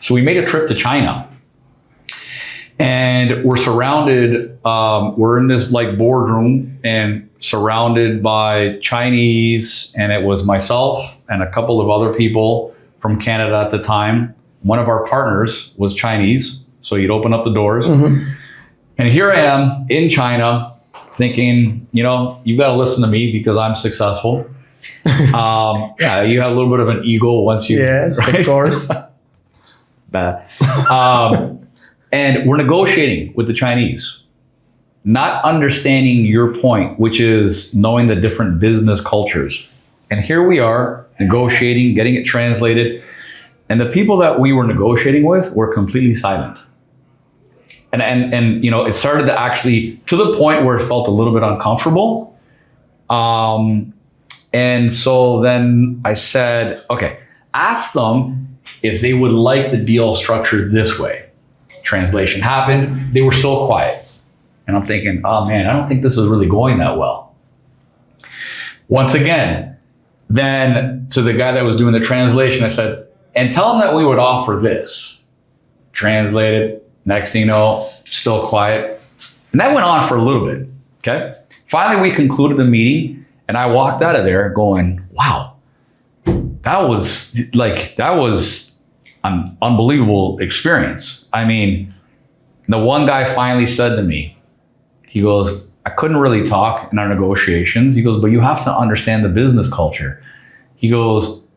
So we made a trip to China. And we're surrounded, we're in this like boardroom and surrounded by Chinese, and it was myself and a couple of other people from Canada at the time. One of our partners was Chinese, so he'd open up the doors. Mm-hmm. And here I am in China thinking, you know, you got to listen to me because I'm successful. Yeah, you have a little bit of an ego once you... Yes, right? Of course. And we're negotiating with the Chinese, not understanding your point, which is knowing the different business cultures. And here we are negotiating, getting it translated. And the people that we were negotiating with were completely silent. And you know, it started to actually, to the point where it felt a little bit uncomfortable. And so then I said, okay, ask them if they would like the deal structured this way. Translation happened. They were still quiet. And I'm thinking, oh man, I don't think this is really going that well. Once again, then to the guy that was doing the translation, I said, and tell them that we would offer this. Translated. Next thing you know, still quiet. And that went on for a little bit. Okay. Finally, we concluded the meeting and I walked out of there going, wow, that was an unbelievable experience. I mean, the one guy finally said to me, he goes, I couldn't really talk in our negotiations. He goes, but you have to understand the business culture. He goes,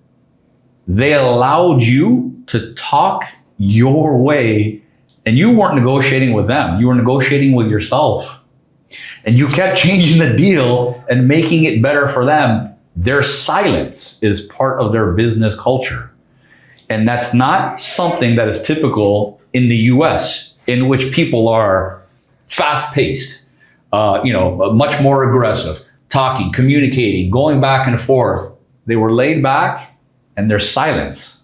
they allowed you to talk your way and you weren't negotiating with them. You were negotiating with yourself. And you kept changing the deal and making it better for them. Their silence is part of their business culture. And that's not something that is typical in the US, in which people are fast-paced, much more aggressive, talking, communicating, going back and forth. They were laid back, and their silence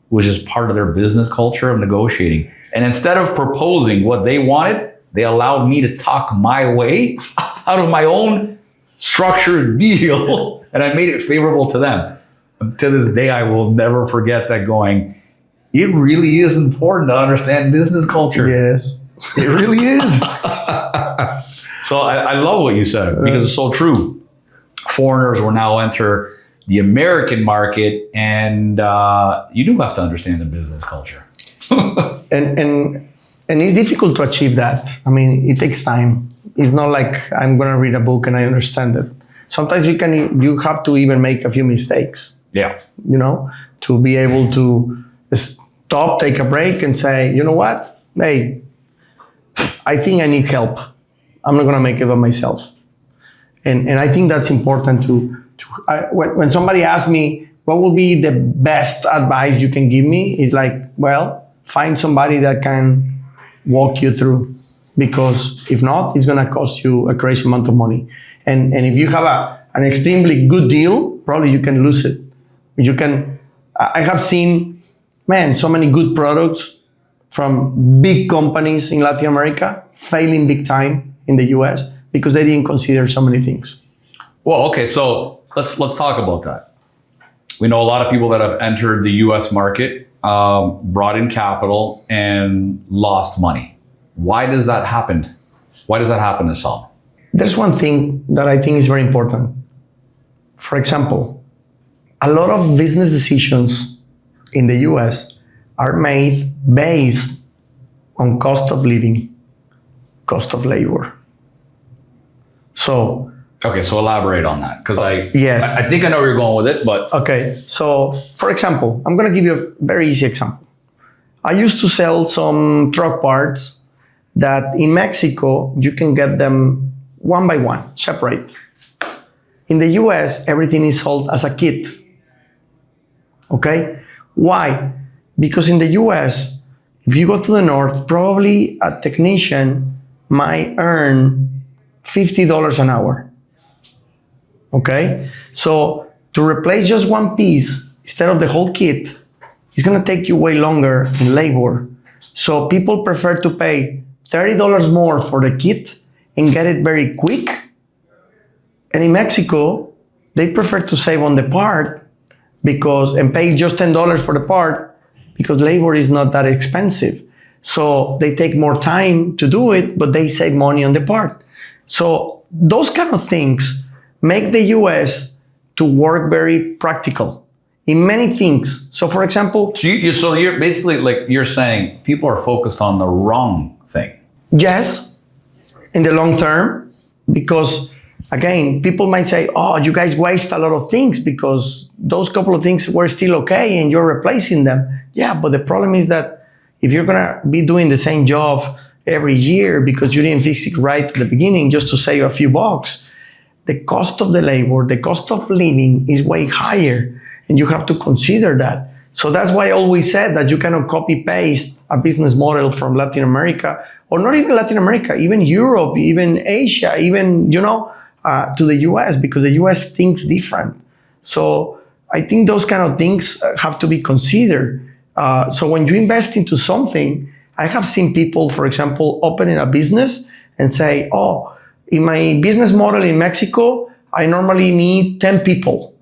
was just part of their business culture of negotiating. And instead of proposing what they wanted, they allowed me to talk my way out of my own structured deal, and I made it favorable to them. To this day, I will never forget that going, it really is important to understand business culture. Yes, it really is. So I love what you said because it's so true. Foreigners will now enter the American market and you do have to understand the business culture. and it's difficult to achieve that. I mean, it takes time. It's not like I'm going to read a book and I understand it. Sometimes you have to even make a few mistakes. Yeah. You know, to be able to stop, take a break and say, you know what? Hey, I think I need help. I'm not going to make it by myself. And I think that's important when somebody asks me, what will be the best advice you can give me? It's like, well, find somebody that can walk you through, because if not, it's going to cost you a crazy amount of money. And if you have an extremely good deal, probably you can lose it. I have seen, so many good products from big companies in Latin America failing big time in the US because they didn't consider so many things. Well, okay, so let's talk about that. We know a lot of people that have entered the US market, brought in capital and lost money. Why does that happen? Why does that happen to some? There's one thing that I think is very important. For example, a lot of business decisions in the US are made based on cost of living, cost of labor. So elaborate on that, because I think I know where you're going with it, but... Okay, so for example, I'm going to give you a very easy example. I used to sell some truck parts that in Mexico, you can get them one by one, separate. In the US, everything is sold as a kit. Okay? Why? Because in the US, if you go to the north, probably a technician might earn $50 an hour. Okay? So to replace just one piece instead of the whole kit, it's going to take you way longer in labor. So people prefer to pay $30 more for the kit and get it very quick. And in Mexico, they prefer to save on the part and pay just $10 for the part because labor is not that expensive. So they take more time to do it, but they save money on the part. So those kind of things make the US to work very practical in many things. So for example, So you're basically like you're saying people are focused on the wrong thing. yes, in the long term, because again, people might say, oh, you guys waste a lot of things because those couple of things were still okay and you're replacing them. Yeah, but the problem is that if you're gonna be doing the same job every year because you didn't fix it right at the beginning just to save a few bucks, the cost of the labor, the cost of living is way higher, and you have to consider that. So that's why I always said that you cannot copy paste a business model from Latin America, or not even Latin America, even Europe, even Asia, even, to the US, because the US thinks different. So I think those kind of things have to be considered. So when you invest into something, I have seen people, for example, opening a business and say, oh, in my business model in Mexico, I normally need 10 people.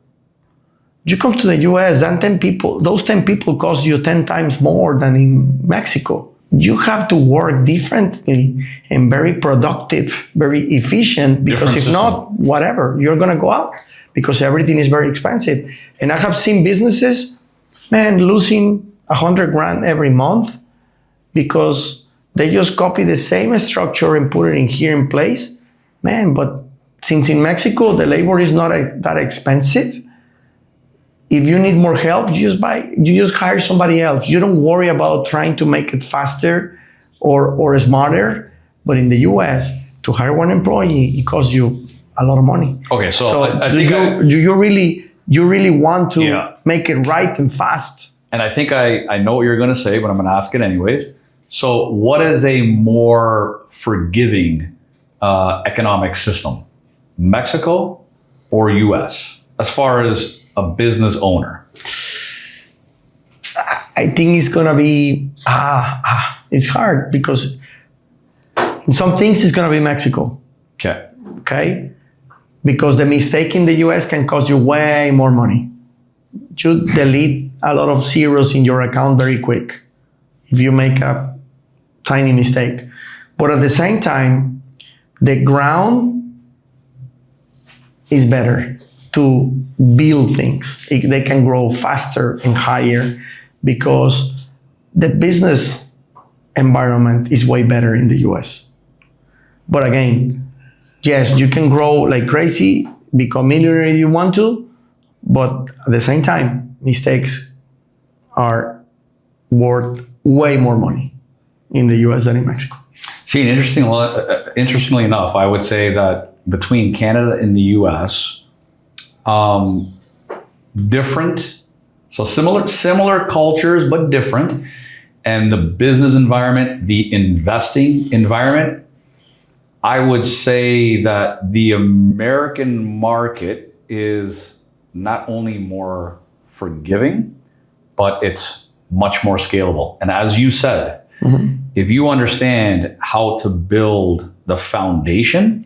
You come to the US, then 10 people, those 10 people cost you 10 times more than in Mexico. You have to work differently and very productive, very efficient, because if not, whatever, you're gonna go out because everything is very expensive. And I have seen businesses, losing 100 grand every month because they just copy the same structure and put it in here in place. But since in Mexico, the labor is not that expensive, if you need more help, you just hire somebody else. You don't worry about trying to make it faster or smarter. But in the US, to hire one employee, it costs you a lot of money. Okay, so I do think you really want to make it right and fast? And I think I know what you're going to say, but I'm going to ask it anyways. So what is a more forgiving economic system, Mexico or US, as far as a business owner? I think it's going to be, it's hard because in some things it's going to be Mexico. Okay? Because the mistake in the US can cost you way more money. You delete a lot of zeros in your account very quick if you make a tiny mistake. But at the same time, the ground is better to build things. They can grow faster and higher because the business environment is way better in the US. But again, yes, you can grow like crazy, become millionaire if you want to, but at the same time, mistakes are worth way more money in the US than in Mexico. See, interestingly enough, I would say that between Canada and the US, different, so similar cultures, but different. And the business environment, the investing environment, I would say that the American market is not only more forgiving, but it's much more scalable. And as you said, if you understand how to build the foundation